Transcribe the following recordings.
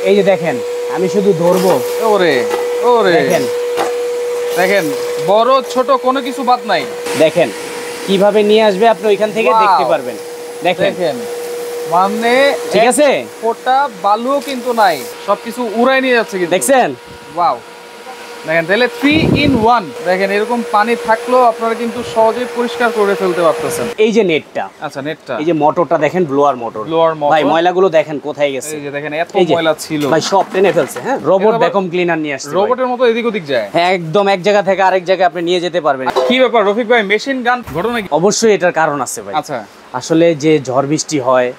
এই যে দেখেন, আমি শুধু ধরবো। ওরে ওরে, দেখেন দেখেন বড় ছোট কোনো কিছু বাদ নাই। দেখেন কিভাবে নিয়ে আসবে, আপনি ওইখান থেকে দেখতে পারবেন। দেখেন মানে ঠিক আছে, ফোটা বালুও কিন্তু নাই, সবকিছু উড়াই নিয়ে যাচ্ছে কিন্তু। দেখছেন? ওয়াও, দেখেন তাহলে 3 in 1। দেখেন এরকম পানি থাকলেও আপনারা কিন্তু সহজেই পরিষ্কার করে ফেলতে পারতেছেন। এই যে নেটটা, আচ্ছা নেটটা, এই যে মোটরটা দেখেন, ব্লোয়ার মোটর। ভাই ময়লাগুলো দেখেন কোথায় গেছে। এই যে দেখেন এত ময়লা ছিল ভাই, সব টেনে ফেলছে। হ্যাঁ, রোবট ভ্যাকুয়াম ক্লিনার নিয়ে আসছে, রোবটের মতো এদিক ওদিক যায়। হ্যাঁ, একদম এক জায়গা থেকে আরেক জায়গায় আপনি নিয়ে যেতে পারবেন। কি ব্যাপার রফিক ভাই, মেশিন গান ঘটনা কি? অবশ্যই এটার কারণ আছে ভাই। আচ্ছা, আসলে যে ঝড় বৃষ্টি হয়,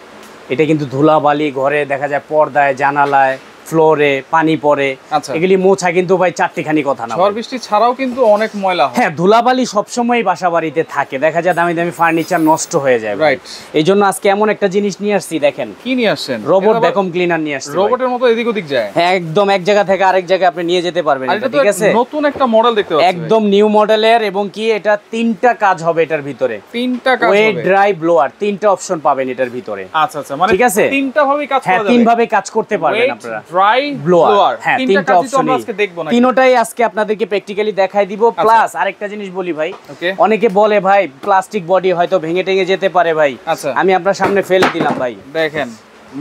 এটা কিন্তু ধুলাবালি ঘরে দেখা যায়, পর্দায়, জানালায়, ফ্লোরে পানি পড়ে। এগুলি মোছা কিন্তু ভাই চারটিখানি কথা না। ঝড় বৃষ্টি ছাড়াও কিন্তু অনেক ময়লা হয়। হ্যাঁ, ধুলাবালি সবসময় বাসা বাড়িতে থাকে, দেখা যায় দামি দামি ফার্নিচার নষ্ট হয়ে যায়। রাইট, এই জন্য আজকে এমন একটা জিনিস নিয়ে আসছি। দেখেন কি নিয়ে আসছেন? রোবট ভ্যাকুয়াম ক্লিনার নিয়ে আসছি। রোবটের মতো এদিক ওদিক যায়। হ্যাঁ, একদম এক জায়গা থেকে আরেক জায়গায় আপনি নিয়ে যেতে পারবেন। ঠিক আছে, নতুন একটা মডেল দেখতে পাচ্ছি, একদম নিউ মডেলের। এবং কি এটা 3টা কাজ হবে এটার ভিতরে। 3টা কাজ হবে, ওয়েট, ড্রাই, ব্লোয়ার, 3টা অপশন পাবেন এটার ভিতরে। আচ্ছা আচ্ছা, মানে ঠিক আছে, 3টা ভাবে কাজ করা যাবে। হ্যাঁ, 3 ভাবে কাজ করতে পারবেন আপনারা। ড্রাই, ব্লোয়ার, হ্যাঁ, 3টা অপশন আজকে দেখব না, তিনটাই আজকে আপনাদেরকে প্র্যাকটিক্যালি দেখাই দিব। প্লাস আরেকটা জিনিস বলি ভাই, অনেকে বলে ভাই প্লাস্টিক বডি হয়তো ভেঙে টেঙে যেতে পারে ভাই। আমি আপনার সামনে ফেলে দিলাম ভাই। দেখেন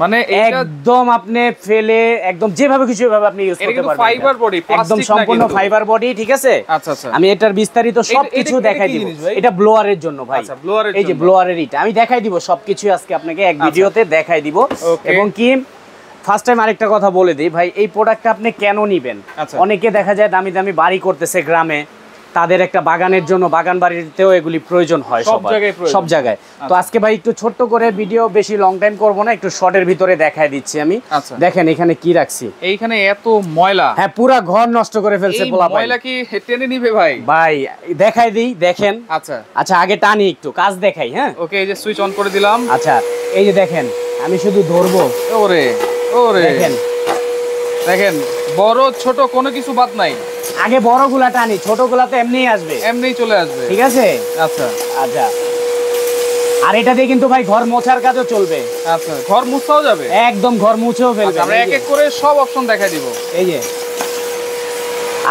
মানে একদম আপনি ফেলে একদম যেভাবে কিছু ভাবে আপনি ইউজ করতে পারবেন। ফাইবার বডি, একদম সম্পূর্ণ ফাইবার বডি। ঠিক আছে, আচ্ছা আচ্ছা, আমি এটার বিস্তারিত সবকিছু দেখাই দিব। এটা ব্লোয়ারের জন্য ভাই। আচ্ছা, ব্লোয়ারের, এই যে ব্লোয়ারের এটা আমি দেখাই দিব সবকিছু আজকে আপনাকে এক ভিডিওতে দেখাই দিব। এবং কি ফার্স্ট টাইম আরেকটা কথা বলে দিই ভাই, এই প্রোডাক্টটা আপনি কেন নিবেন? অনেকে দেখা যায় দামি দামি বাড়ি করতেছে গ্রামে, তাদের একটা বাগানের জন্য, বাগান বাড়িতেও এগুলি প্রয়োজন হয় সব জায়গায়। তো আজকে ভাই একটু ছোট্ট করে ভিডিও, বেশি লং টাইম করব না, একটু শর্টের ভিতরে দেখাই দিচ্ছি আমি। দেখেন এখানে কি রাখছি। এইখানে এত ময়লা, হ্যাঁ, পুরো ঘর নষ্ট করে ফেলছে পোলা। ময়লা কি টেনে নিবে ভাই? ভাই দেখাই দিই, দেখেন। আচ্ছা আচ্ছা, আগে টানি একটু, কাজ দেখাই। হ্যাঁ, ওকে, এই যে সুইচ অন করে দিলাম। আচ্ছা, এই যে দেখেন, আমি শুধু ধরবো। ওরে ওরে, দেখেন দেখেন বড় ছোট কোনো কিছু বাদ নাই। আগে বড়গুলা টানি, ছোটগুলা তো এমনিই আসবে, এমনিই চলে আসবে। ঠিক আছে, আচ্ছা আচ্ছা। আর এটা দিয়ে কিন্তু ভাই ঘর মোছার কাজও চলবে। আচ্ছা, ঘর মুছাও যাবে, একদম ঘর মুছেও ফেলবে। আমরা এক এক করে সব অপশন দেখাই দিব। এই যে,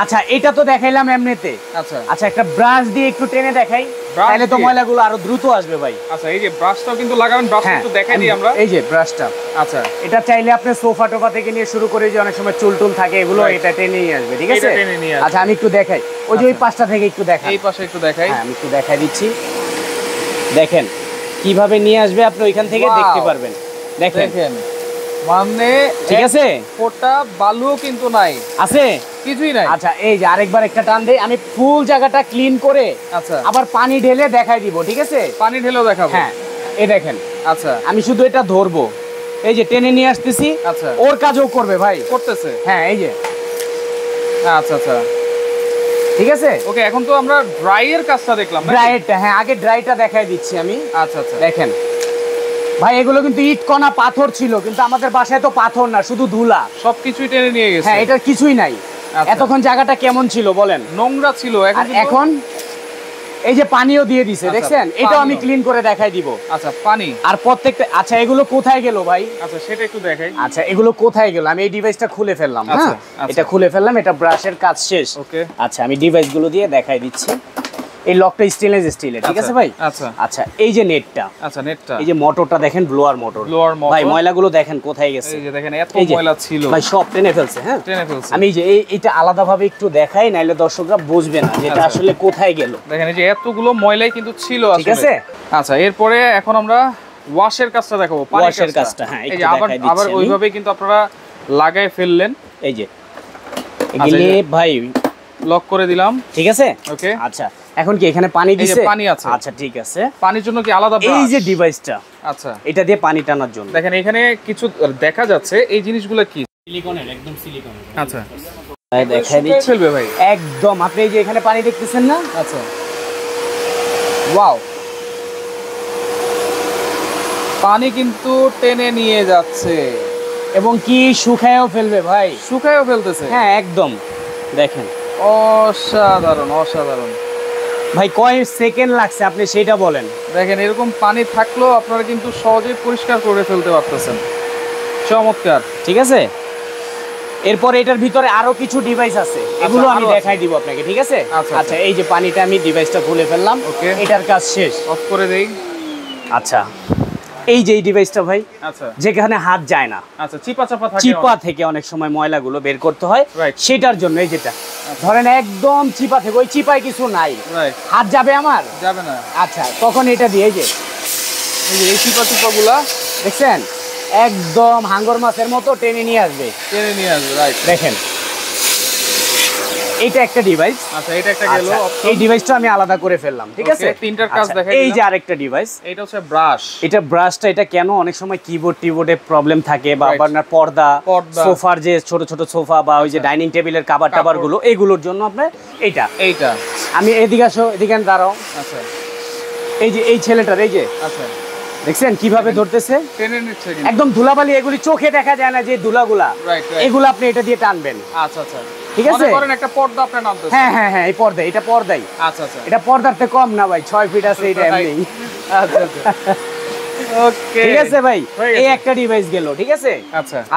আচ্ছা এটা তো দেখাইলাম এমনিতে। আচ্ছা আচ্ছা, একটা ব্রাশ দিয়ে একটু টেনে দেখাই, তাহলে তো ময়লাগুলো আরো দ্রুত আসবে ভাই। আচ্ছা, এই যে ব্রাশটাও কিন্তু লাগাবেন, ব্রাশটা একটু দেখাই দিই আমরা। এই যে ব্রাশটা, আচ্ছা, এটা চাইলে আপনি সোফা টোফা থেকে নিয়ে শুরু করে, যে অনেক সময় চুল টুল থাকে, এগুলো এটা টেনে নিয়ে আসবে। ঠিক আছে, আচ্ছা আমি একটু দেখাই, ওই যে ওই পাশটা থেকে একটু দেখাই, এই পাশে একটু দেখাই। হ্যাঁ, আমি একটু দেখাই দিচ্ছি। দেখেন কিভাবে নিয়ে আসবে, আপনি ওইখান থেকে দেখতে পারবেন। দেখেন মানে ঠিক আছে, ফোটা বালুও কিন্তু নাই, আছে কিছুই নাই। আচ্ছা, এই যে আরেকবার একটা টান দেই, আমি ফুল জায়গাটা ক্লিন করে আচ্ছা আবার পানি ঢেলে দেখাই দিব। ঠিক আছে, পানি ঢেলেও দেখাবো। হ্যাঁ, এই দেখেন। আচ্ছা, আমি শুধু এটা ধরবো, এই যে টেনে নিয়ে আসতেছি। আচ্ছা, ওর কাজও করবে ভাই, করতেছে। হ্যাঁ, এই যে, আচ্ছা আচ্ছা, ঠিক আছে। ওকে, এখন তো আমরা ড্রাই এর কাজটা দেখলাম, ড্রাইটা, হ্যাঁ আগে ড্রাইটা দেখাই দিচ্ছি আমি। আচ্ছা আচ্ছা, দেখেন ভাই, এগুলো কিন্তু ইট কণা পাথর ছিল, কিন্তু আমাদের বাসায় তো পাথর না, শুধু ধুলা, সবকিছুই টেনে নিয়ে গেছে। হ্যাঁ, এটা কিছুই নাই। এতক্ষণ জায়গাটা কেমন ছিল বলেন? নোংরা ছিল, এখন এই যে পানিও দিয়ে দিছে, দেখছেন? এটাও আমি ক্লিন করে দেখাই দিব। আচ্ছা, পানি আর প্রত্যেকটা, আচ্ছা এগুলো কোথায় গেল ভাই? আচ্ছা, সেটা একটু দেখাই। আচ্ছা, এগুলো কোথায় গেল? আমি এই ডিভাইসটা খুলে ফেললাম। হ্যাঁ, এটা খুলে ফেললাম, এটা ব্রাশের কাজ শেষ। ওকে, আচ্ছা, আমি ডিভাইসগুলো দিয়ে দেখাই দিচ্ছি। এই লকটা স্টেনলেস স্টিলের, ঠিক আছে ভাই? আচ্ছা আচ্ছা, এই যে নেটটা, আচ্ছা নেটটা, এই যে মোটরটা দেখেন, ব্লোয়ার মোটর। ভাই ময়লাগুলো দেখেন কোথায় গেছে। এই যে দেখেন এত ময়লা ছিল ভাই, সব টেনে ফেলছে। হ্যাঁ, টেনে ফেলছে। আমি যে এইটা আলাদাভাবে একটু দেখাই, নাইলে দর্শকরা বুঝবে না যেটা আসলে কোথায় গেল। দেখেন এই যে এতগুলো ময়লাই কিন্তু ছিল আসলে। ঠিক আছে, আচ্ছা, এরপরে এখন আমরা ওয়াশের কাজটা দেখাবো, ওয়াশের কাজটা। হ্যাঁ, এই যে আবার ওইভাবে কিন্তু আপনারা লাগায় ফেললেন। এই যে এগুলি ভাই লক করে দিলাম। ঠিক আছে, ওকে। আচ্ছা, এখন কি এখানে পানি দিছে? পানি আছে। আচ্ছা, ঠিক আছে। পানির জন্য কি আলাদা ব্রাশ? এই যে ডিভাইসটা, আচ্ছা, এটা দিয়ে পানি টানার জন্য। দেখেন এখানে কিছু দেখা যাচ্ছে, এই জিনিসগুলো কি? সিলিকনের, একদম সিলিকনের। আচ্ছা, দেখাই দিচ্ছি। ফেলবে ভাই একদম, আপনি এই যে এখানে পানি দেখতেছেন না? আচ্ছা, ওয়াও, পানি কিন্তু টেনে নিয়ে যাচ্ছে এবং কি শুকায়ও ফেলবে ভাই, শুকায়ও ফেলতেছে। হ্যাঁ, একদম দেখেন, অসাধারণ অসাধারণ ভাই। কয় সেকেন্ড লাগছে আপনি সেটা বলেন। দেখেন এরকম পানি থাকলেও আপনারা কিন্তু সহজেই পরিষ্কার করে ফেলতে পারতেছেন। চমৎকার, ঠিক আছে। এরপর এটার ভিতরে আরো কিছু ডিভাইস আছে, এগুলো আমি দেখাই দিব আপনাকে, ঠিক আছে? আচ্ছা, এই যে পানিটা আমি ডিভাইসটা খুলে ফেললাম, এটার কাজ শেষ, অফ করে দেই। আচ্ছা, এই যে এই ডিভাইসটা ভাই, আচ্ছা, যেখানে হাত যায় না, আচ্ছা, চিপা থেকে অনেক সময় ময়লাগুলো বের করতে হয়, সেটার জন্য এই যেটা ধরেন একদম চিপা থেকে, ওই চিপায় কিছু নাই, হাত যাবে আমার, যাবে না। আচ্ছা, তখন এটা দিয়ে এই যে এই চিপাগুলা দেখছেন একদম হাঙ্গর মাছের মতো টেনে নিয়ে আসবে, রাইট। দেখেন এটা একটা ডিভাইস। আচ্ছা, এটা একটা গেল অপশন। এই ডিভাইসটা আমি আলাদা করে ফেললাম, ঠিক আছে? তিনটার কাজ দেখাই। এই যে আরেকটা ডিভাইস, এটা হচ্ছে ব্রাশ। এটা ব্রাশটা, এটা কেন অনেক সময় টিবোর্ডে প্রবলেম থাকে, বা আপনার পর্দা, সোফার যে ছোট ছোট সোফা বা ওই যে ডাইনিং টেবিলের কাভার গুলো, এগুলোর জন্য আপনার এইটা আমি এদিকে আসো, এদিকে দাঁড়াও। আচ্ছা, এই যে এই ছেলেটার, এই যে আচ্ছা, দেখছেন কিভাবে ধরতেছে, টেনে নিচ্ছে একদম ধুলাবালি, এগুলি চোখে দেখা যায় না যে ধুলাগুলা, এগুলো আপনি এটা দিয়ে টানবেন। আচ্ছা, আচ্ছা, ঠিক আছে? মনে করেন একটা পর্দা আপনি নামতেছেন। হ্যাঁ, এই পর্দা, এটা পর্দাই। আচ্ছা, আচ্ছা, এটা পর্দার থেকে কম না ভাই, 6 ফিট আছে এটা এমনি। আচ্ছা, ওকে, ঠিক আছে ভাই, এই একটা ডিভাইস গেল, ঠিক আছে?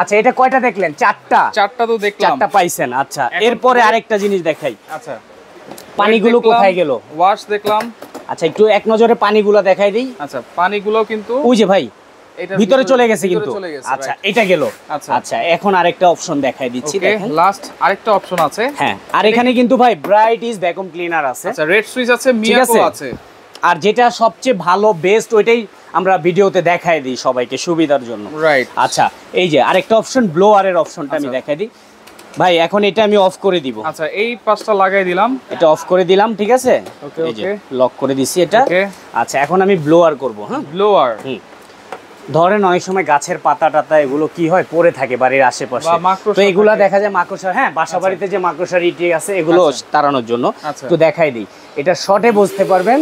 আচ্ছা, এটা কয়টা দেখলেন? চারটা তো দেখলাম, চারটা পাইছেন। আচ্ছা, এরপরে আরেকটা জিনিস দেখাই। আচ্ছা, পানিগুলো কোথায় গেল? ওয়াশ দেখলাম। আচ্ছা, একটু এক নজরে পানিগুলো দেখাই দিই। আচ্ছা, পানিগুলো কিন্তু ওই যে ভাই ভিতরে চলে গেছে কিন্তু। আচ্ছা, এটা গেল। আচ্ছা, এখন আরেকটা অপশন দেখাই দিচ্ছি, দেখেন লাস্ট আরেকটা অপশন আছে। হ্যাঁ, আর এখানে কিন্তু ভাই ব্রাইট ইজ ভ্যাকুয়াম ক্লিনার আছে। আচ্ছা, রেড সুইচ আছে, মিয়াকো আছে। আর যেটা সবচেয়ে ভালো বেস্ট, ওইটাই আমরা ভিডিওতে দেখাই দিই সবাইকে সুবিধার জন্য, রাইট? আচ্ছা, এই যে আরেকটা অপশন, ব্লোয়ারের অপশনটা আমি দেখাই দিই ভাই। এখন এটা আমি অফ করে দিব। আচ্ছা, এই পাঁচটা লাগাই দিলাম, এটা অফ করে দিলাম, ঠিক আছে? এই যে লক করে দিছি এটা। আচ্ছা, এখন আমি ব্লোয়ার করব। হ্যাঁ, ব্লোয়ার। ধরেন অনেক সময় গাছের পাতা টাতা এগুলো কি হয় পড়ে থাকে বাড়ির আশেপাশে, তো এগুলা দেখা যায় মাকড়সা, হ্যাঁ, বাসা বাড়িতে যে মাকড়সার ইটি আছে এগুলো তাড়ানোর জন্য। তো দেখাই দিই, এটা শর্টে বুঝতে পারবেন।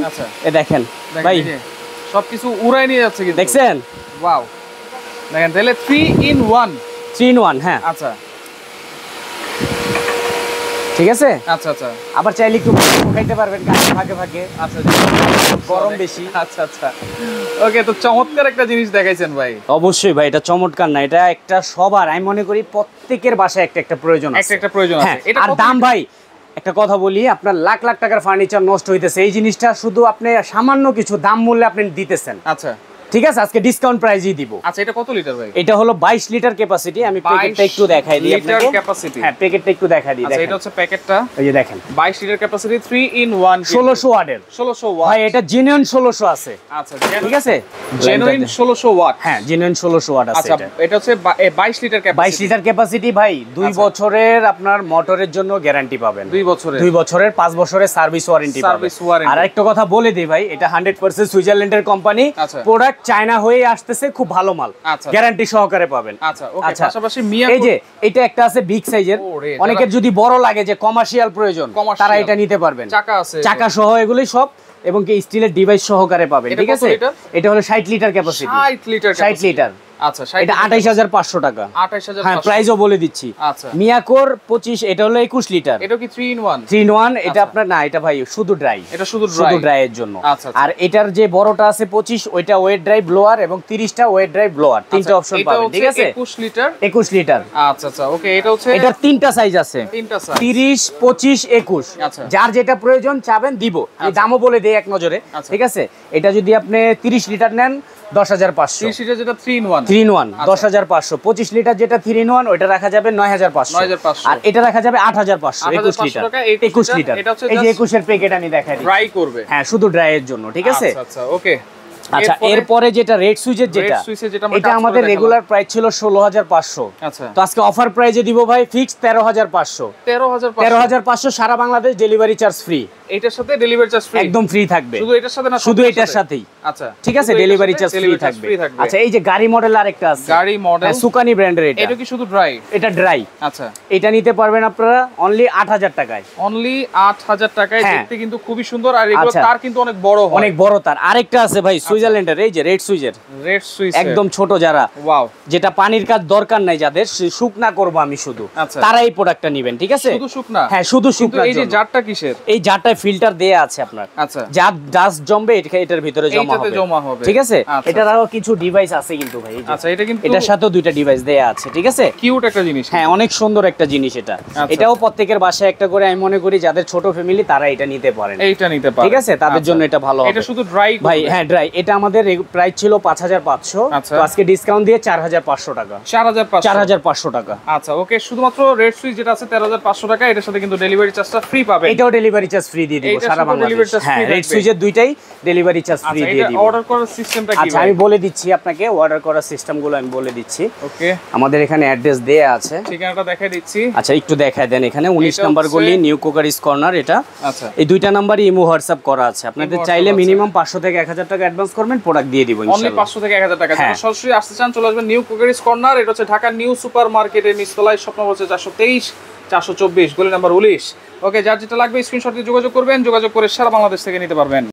এ দেখেন ভাই, সবকিছু উড়াই নিয়ে যাচ্ছে কিন্তু, দেখছেন? ওয়াও, দেখেন তাহলে 3 in 1। হ্যাঁ, আচ্ছা, ঠিক আছে। আচ্ছা, আচ্ছা, আবার চাইলে একটু খাইতে পারবেন গাছের ফাঁকে। আচ্ছা, গরম বেশি। আচ্ছা, আচ্ছা, ওকে। তো চমৎকার একটা জিনিস দেখাইছেন ভাই। অবশ্যই ভাই, এটা চমৎকার না, এটা একটা সবার, আমি মনে করি প্রত্যেকের বাসায় একটা প্রয়োজন আছে, একটা প্রয়োজন আছে। আর দাম ভাই, একটা কথা বলি, আপনার লাখ লাখ টাকার ফার্নিচার নষ্ট হইতেছে, এই জিনিসটা শুধু আপনি সামান্য কিছু দাম মূল্যে আপনি দিতেছেন। আচ্ছা, ঠিক আছে, আজকে ডিসকাউন্ট প্রাইসই দিব। আচ্ছা, এটা কত লিটার ভাই? এটা হলো 22 লিটার ক্যাপাসিটি। আমি প্যাকেটটা একটু দেখাই দিই আপনাকে। ক্যাপাসিটি, হ্যাঁ, প্যাকেটটা একটু দেখাই দিই। আচ্ছা, এটা হচ্ছে প্যাকেটটা, এই যে দেখেন 22 লিটার ক্যাপাসিটি, 3 in 1, 1600 ওয়াটের। 1600 ওয়াট ভাই, এটা জেনুইন 1600 আছে। আচ্ছা, ঠিক আছে, জেনুইন 1600 ওয়াট। হ্যাঁ, জেনুইন 1600 ওয়াট আছে। আচ্ছা, এটা হচ্ছে 22 লিটার ক্যাপাসিটি। 22 লিটার ক্যাপাসিটি ভাই, 2 বছরের আপনার মোটরের জন্য গ্যারান্টি পাবেন। 2 বছরের 5 বছরের সার্ভিস ওয়ারেন্টি পাবেন। আর একটা কথা বলে দিই ভাই, এটা 100% সুইজারল্যান্ডের কোম্পানি, প্রোডাক্ট চায়না হয়ে আসতেছে, খুব ভালো মাল, গ্যারান্টি সহকারে পাবেন। আচ্ছা, ওকে। পাশাপাশি মিয়াকো, এই যে এটা একটা আছে বিগ সাইজের, অনেকের যদি বড় লাগে যে কমার্শিয়াল প্রয়োজন, তারা এটা নিতে পারবেন। চাকা আছে, চাকা সহ এগুলোই সব, এবং কি স্টিলের ডিভাইস সহকারে পাবেন। ঠিক আছে, এটা হলো 60 লিটার ক্যাপাসিটি। 60 লিটার। আচ্ছা, এটা 28500 টাকা। 28500, হ্যাঁ, প্রাইসও বলে দিচ্ছি। আচ্ছা, মিয়াকোর 25, এটা হলো 21 লিটার। এটা কি 3 in 1? 3 in 1, এটা আপনার না, এটা ভাই শুধু ড্রাই, এটা শুধু ড্রাই এর জন্য। আর এটার যে বড়টা আছে 25, ওইটা ওয়েট ড্রাই ব্লোয়ার, এবং 30টা ওয়েট ড্রাই ব্লোয়ার, তিনটা অপশন পাবেন। ঠিক আছে, 21 লিটার। 21 লিটার। আচ্ছা, আচ্ছা, ওকে। এটা হচ্ছে, এটার তিনটা সাইজ আছে, 30, 25, 21। যার যেটা প্রয়োজন চাবেন দিব, এই দামও বলে দেই এক নজরে। ঠিক আছে, এটা যদি আপনি 30 লিটার নেন 10500। 30 লিটার যেটা 3 in 1, 10500। 25 লিটার যেটা 3 in 1, ওটা রাখা যাবে 9500। আর এটা রাখা যাবে 8500। 21 লিটার, 21 লিটার। এই যে 21 এর প্যাকেট আমি দেখাই দিই, ড্রাই করবে। হ্যাঁ, শুধু ড্রাই এর জন্য। ঠিক আছে, আচ্ছা, ওকে। আচ্ছা, এরপরে যেটা রেড সুইচের, এটা আমাদের রেগুলার প্রাইস ছিল 16500। আচ্ছা, তো আজকে অফার প্রাইসে দিব ভাই, ফিক্স 13500। 13500 সারা বাংলাদেশ, ডেলিভারি চার্জ ফ্রি। এটার সাথে ডেলিভারি চার্জ ফ্রি, একদম ফ্রি থাকবে। শুধু এটার সাথে না, শুধু এটার সাথেই। আচ্ছা, ঠিক আছে, ডেলিভারি চার্জ ফ্রি থাকবে। আচ্ছা, এই যে গাড়ি মডেল আরেকটা আছে, গাড়ি মডেল সুকানি ব্র্যান্ডের। এটা কি শুধু ড্রাই? এটা ড্রাই। আচ্ছা, এটা নিতে পারবেন আপনারা অনলি 8000 টাকায়। অনলি 8000 টাকায়। দেখতে কিন্তু খুবই সুন্দর, আর এগুলো তার কিন্তু অনেক বড় হয়, অনেক বড় তার। আরেকটা আছে ভাই সুইজারল্যান্ডের, এই যে রেড সুইচের। রেড সুইচ একদম ছোট, যারা ওয়াও, যেটা পানির কাজ দরকার নাই, যাদের শুকনা করব আমি শুধু, তারা এই প্রোডাক্টটা নেবেন। ঠিক আছে, শুধু শুকনা? হ্যাঁ, শুধু শুকনা। এই যে জারটা কিসের? এই জারটা ফিল্টার দেয়া আছে আপনার। আচ্ছা, যা ডাস্ট জমবে এটার ভিতরে জমা হবে, ঠিক আছে? এটার আরো কিছু ডিভাইস আছে কিন্তু ভাই। আচ্ছা, এটা কিন্তু এটার সাথেও দুইটা ডিভাইস দেয়া আছে, ঠিক আছে? কিউট একটা জিনিস। হ্যাঁ, অনেক সুন্দর একটা জিনিস এটা। এটাও প্রত্যেকের বাসায় একটা করে, আমি মনে করি যাদের ছোট ফ্যামিলি তারা এটা নিতে পারেন, এইটা নিতে পারেন, ঠিক আছে? তাদের জন্য এটা ভালো হবে। এটা শুধু ড্রাই ভাই, হ্যাঁ ড্রাই। এটা আমাদের প্রাইস ছিল 5500, তো আজকে ডিসকাউন্ট দিয়ে 4500 টাকা। 4500 টাকা। আচ্ছা, ওকে। শুধুমাত্র রেড সুইচ যেটা আছে 13500 টাকা, এটার সাথে কিন্তু ডেলিভারি চার্জটা ফ্রি পাবেন। এটাও ডেলিভারি চার্জ ফ্রি দিয়ে দিব সারা বাংলাদেশ। হ্যাঁ, রেড সুইচের দুইটাই ডেলিভারি চার্জ ফ্রি দিয়ে দিব। অর্ডার করার সিস্টেমটা কি? আচ্ছা, আমি বলে দিচ্ছি আপনাকে, অর্ডার করার সিস্টেমগুলো আমি বলে দিচ্ছি। ওকে, আমাদের এখানে অ্যাড্রেস দেয়া আছে, ঠিকানাটা দেখাই দিচ্ছি। আচ্ছা, একটু দেখায় দেন। এখানে 19 নম্বর গলি, নিউ কোকারিস কর্নার এটা। আচ্ছা, এই দুইটা নাম্বারই ইমো হোয়াটসঅ্যাপ করা আছে। আপনাদের চাইলে মিনিমাম 500 থেকে 1000 টাকা অ্যাডভান্স করবেন, প্রোডাক্ট দিয়ে দিব ইনশাআল্লাহ। অনলি 500 থেকে 1000 টাকা। যারা সরাসরি আসতে চান চলে আসবেন নিউ কোকারিস কর্নার। এটা হচ্ছে ঢাকা নিউ সুপার মার্কেটের নিচতলায়, শপ নম্বর হচ্ছে 423 424, গলি নাম্বার 19। ওকে, যার যেটা লাগবে স্ক্রিনশট দিয়ে যোগাযোগ করবেন, যোগাযোগ করে সারা বাংলাদেশ থেকে নিতে পারবেন।